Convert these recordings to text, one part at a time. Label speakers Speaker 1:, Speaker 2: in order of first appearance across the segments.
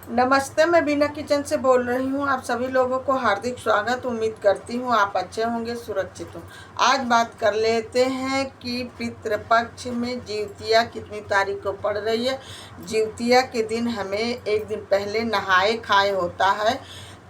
Speaker 1: नमस्ते, मैं बीना किचन से बोल रही हूँ। आप सभी लोगों को हार्दिक स्वागत। उम्मीद करती हूँ आप अच्छे होंगे, सुरक्षित हो। आज बात कर लेते हैं कि पितृपक्ष में जिउतिया कितनी तारीख को पड़ रही है। जिउतिया के दिन हमें एक दिन पहले नहाए खाए होता है,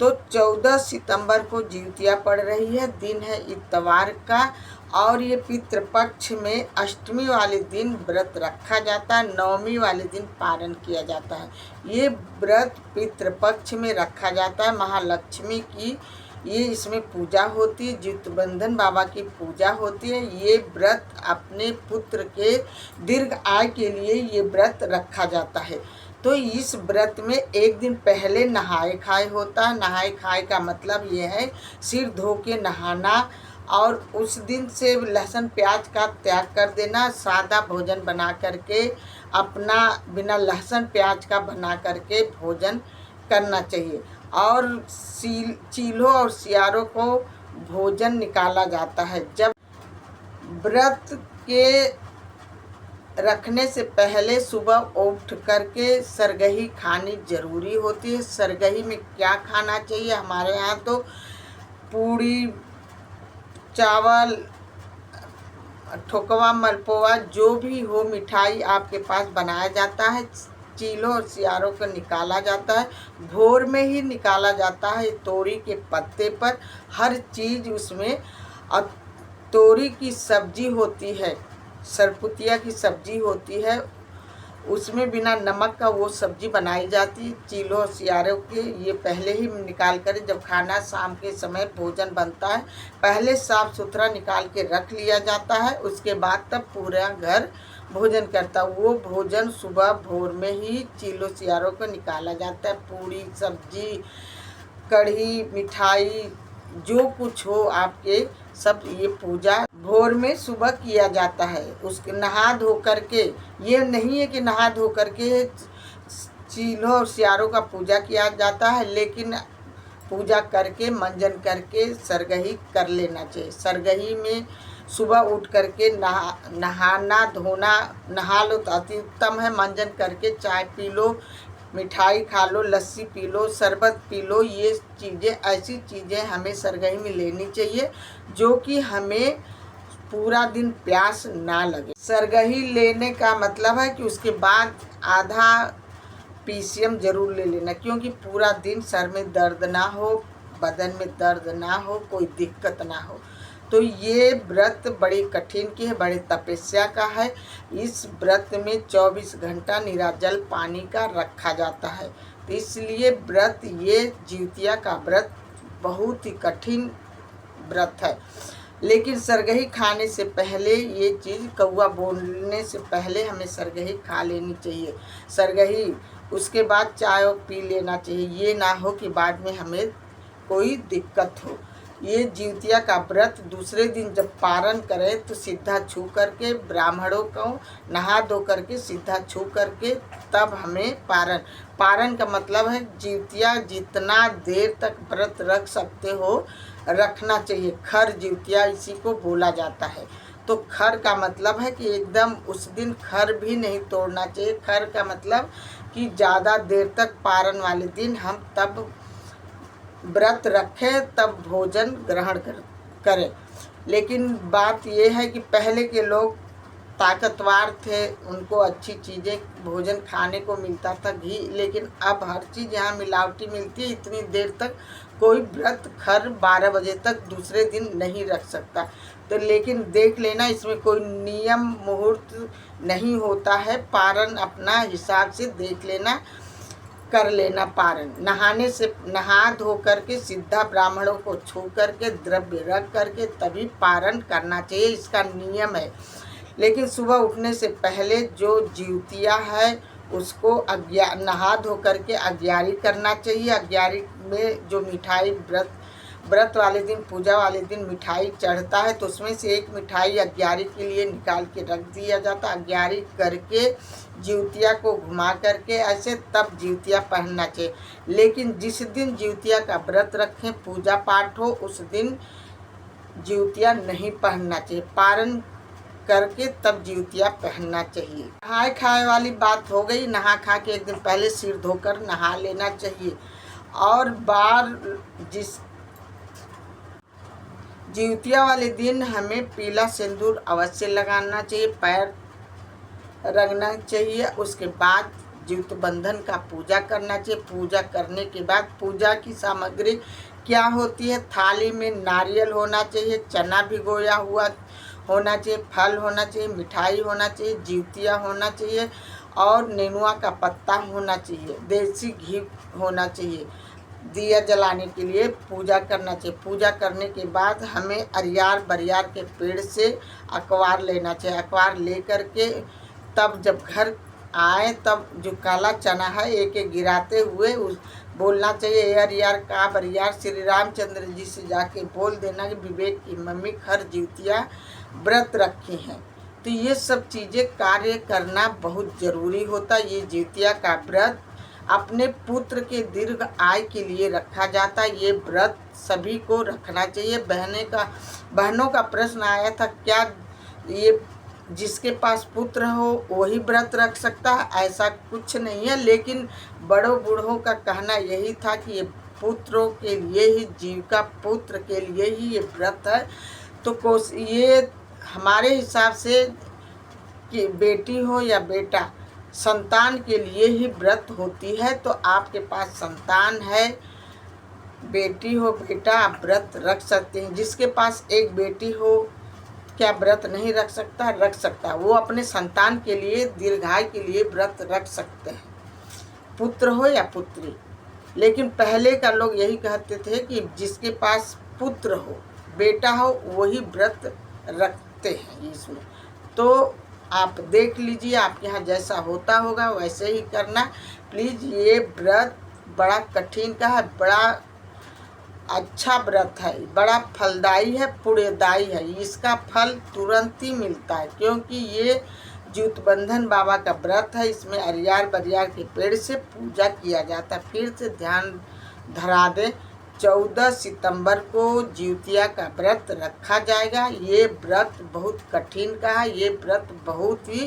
Speaker 1: तो 14 सितंबर को जिउतिया पड़ रही है। दिन है इतवार का और ये पितृपक्ष में अष्टमी वाले दिन व्रत रखा जाता है, नवमी वाले दिन पारण किया जाता है। ये व्रत पितृपक्ष में रखा जाता है। महालक्ष्मी की ये इसमें पूजा होती है, जितबंधन बाबा की पूजा होती है। ये व्रत अपने पुत्र के दीर्घ आयु के लिए ये व्रत रखा जाता है। तो इस व्रत में एक दिन पहले नहाए खाए होता है। नहाए खाए का मतलब ये है सिर धो के नहाना और उस दिन से लहसुन प्याज का त्याग कर देना, सादा भोजन बना करके अपना बिना लहसुन प्याज का बना करके भोजन करना चाहिए। और चील्हों और सियारों को भोजन निकाला जाता है। जब व्रत के रखने से पहले सुबह उठ करके सरगही खानी जरूरी होती है। सरगही में क्या खाना चाहिए? हमारे यहाँ तो पूड़ी, चावल, ठोकवा, मलपुआ जो भी हो मिठाई आपके पास बनाया जाता है। चीलों और सियारों को निकाला जाता है, भोर में ही निकाला जाता है। तोरी के पत्ते पर हर चीज़ उसमें, और तोरी की सब्जी होती है, सरपुतिया की सब्जी होती है, उसमें बिना नमक का वो सब्जी बनाई जाती है। चीलों और सियारों के ये पहले ही निकाल कर, जब खाना शाम के समय भोजन बनता है, पहले साफ सुथरा निकाल के रख लिया जाता है। उसके बाद तब पूरा घर भोजन करता है। वो भोजन सुबह भोर में ही चीलों सियारों को निकाला जाता है। पूरी, सब्जी, कढ़ी, मिठाई जो कुछ हो आपके, सब ये पूजा भोर में सुबह किया जाता है। उसके नहा धो करके, ये नहीं है कि नहा धो करके चील्हों और सियारों का पूजा किया जाता है, लेकिन पूजा करके मंजन करके सरगही कर लेना चाहिए। सरगही में सुबह उठ करके नहाना धोना, नहा लो तो अति उत्तम है। मंजन करके चाय पी लो, मिठाई खा लो, लस्सी पी लो, शरबत पी लो। ये चीज़ें, ऐसी चीज़ें हमें सरगही में लेनी चाहिए जो कि हमें पूरा दिन प्यास ना लगे। सरगही लेने का मतलब है कि उसके बाद आधा पीसीएम जरूर ले लेना, क्योंकि पूरा दिन सर में दर्द ना हो, बदन में दर्द ना हो, कोई दिक्कत ना हो। तो ये व्रत बड़ी कठिन की है, बड़े तपस्या का है। इस व्रत में 24 घंटा निराजल पानी का रखा जाता है। तो इसलिए व्रत, ये जिउतिया का व्रत बहुत ही कठिन व्रत है। लेकिन सरगही खाने से पहले ये चीज़, कौवा बोलने से पहले हमें सरगही खा लेनी चाहिए। सरगही उसके बाद चाय पी लेना चाहिए। ये ना हो कि बाद में हमें कोई दिक्कत हो। ये जिउतिया का व्रत दूसरे दिन जब पारण करें तो सीधा छू करके, ब्राह्मणों को नहा धो करके सीधा छू करके तब हमें पारण का मतलब है जिउतिया जितना देर तक व्रत रख सकते हो रखना चाहिए। खर जिउतिया इसी को बोला जाता है। तो खर का मतलब है कि एकदम उस दिन खर भी नहीं तोड़ना चाहिए। खर का मतलब कि ज़्यादा देर तक पारण वाले दिन हम तब व्रत रखें, तब भोजन ग्रहण करें। लेकिन बात यह है कि पहले के लोग ताकतवर थे, उनको अच्छी चीज़ें भोजन खाने को मिलता था, घी। लेकिन अब हर चीज़ यहाँ मिलावटी मिलती है। इतनी देर तक कोई व्रत खर 12 बजे तक दूसरे दिन नहीं रख सकता। तो लेकिन देख लेना, इसमें कोई नियम मुहूर्त नहीं होता है। पारण अपना हिसाब से देख लेना, कर लेना पारण। नहाने से, नहा धो करके सीधा ब्राह्मणों को छू करके द्रव्य रख करके तभी पारण करना चाहिए, इसका नियम है। लेकिन सुबह उठने से पहले जो जिउतिया है उसको नहा धो करके अग्यारी करना चाहिए। अग्यारी में जो मिठाई, व्रत वाले दिन, पूजा वाले दिन मिठाई चढ़ता है, तो उसमें से एक मिठाई अग्यारी के लिए निकाल के रख दिया जाता है। अग्यारी करके जिउतिया को घुमा करके ऐसे, तब जिउतिया पहनना चाहिए। लेकिन जिस दिन जिउतिया का व्रत रखें, पूजा पाठ हो, उस दिन जिउतिया नहीं पहनना चाहिए। पारण करके तब जिउतिया पहनना चाहिए। नहाए खाए वाली बात हो गई। नहा खा के एक दिन पहले सिर धोकर नहा लेना चाहिए। और जिस जिउतिया वाले दिन हमें पीला सिंदूर अवश्य लगाना चाहिए, पैर रंगना चाहिए। उसके बाद जिउत बंधन का पूजा करना चाहिए। पूजा करने के बाद पूजा की सामग्री क्या होती है? थाली में नारियल होना चाहिए, चना भिगोया हुआ होना चाहिए, फल होना चाहिए, मिठाई होना चाहिए, जिउतिया होना चाहिए और नेनुआ का पत्ता होना चाहिए, देसी घी होना चाहिए। दिया जलाने के लिए पूजा करना चाहिए। पूजा करने के बाद हमें अरियार बरियार के पेड़ से अखबार लेना चाहिए। अखबार ले कर के तब जब घर आए तब जो काला चना है एक एक गिराते हुए बोलना चाहिए, ए अरियार का बरियार श्री रामचंद्र जी से जाके बोल देना कि विवेक की मम्मी हर जिउतिया व्रत रखी हैं। तो ये सब चीज़ें कार्य करना बहुत ज़रूरी होता। ये जिउतिया का व्रत अपने पुत्र के दीर्घ आय के लिए रखा जाता। ये व्रत सभी को रखना चाहिए। बहनों का प्रश्न आया था, क्या ये जिसके पास पुत्र हो वही व्रत रख सकता है? ऐसा कुछ नहीं है, लेकिन बड़ों बूढ़ों का कहना यही था कि ये पुत्रों के लिए ही, जीविका पुत्र के लिए ही ये व्रत है। तो ये हमारे हिसाब से कि बेटी हो या बेटा, संतान के लिए ही व्रत होती है। तो आपके पास संतान है, बेटी हो बेटा, आप व्रत रख सकते हैं। जिसके पास एक बेटी हो क्या व्रत नहीं रख सकता? रख सकता है। वो अपने संतान के लिए, दीर्घायु के लिए व्रत रख सकते हैं, पुत्र हो या पुत्री। लेकिन पहले का लोग यही कहते थे कि जिसके पास पुत्र हो, बेटा हो, वही व्रत रखते हैं इसमें। तो आप देख लीजिए, आपके यहाँ जैसा होता होगा वैसे ही करना प्लीज़। ये व्रत बड़ा कठिन का है, बड़ा अच्छा व्रत है, बड़ा फलदायी है, पुण्यदायी है। इसका फल तुरंत ही मिलता है, क्योंकि ये जिउतबंधन बाबा का व्रत है। इसमें अरियार बरियार के पेड़ से पूजा किया जाता है। फिर से ध्यान धरा दे, 14 सितंबर को जिउतिया का व्रत रखा जाएगा। ये व्रत बहुत कठिन का है, ये व्रत बहुत ही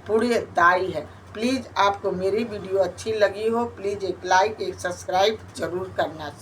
Speaker 1: पुण्यदायी है। प्लीज़ आपको मेरी वीडियो अच्छी लगी हो, प्लीज़ एक लाइक एक सब्सक्राइब जरूर करना।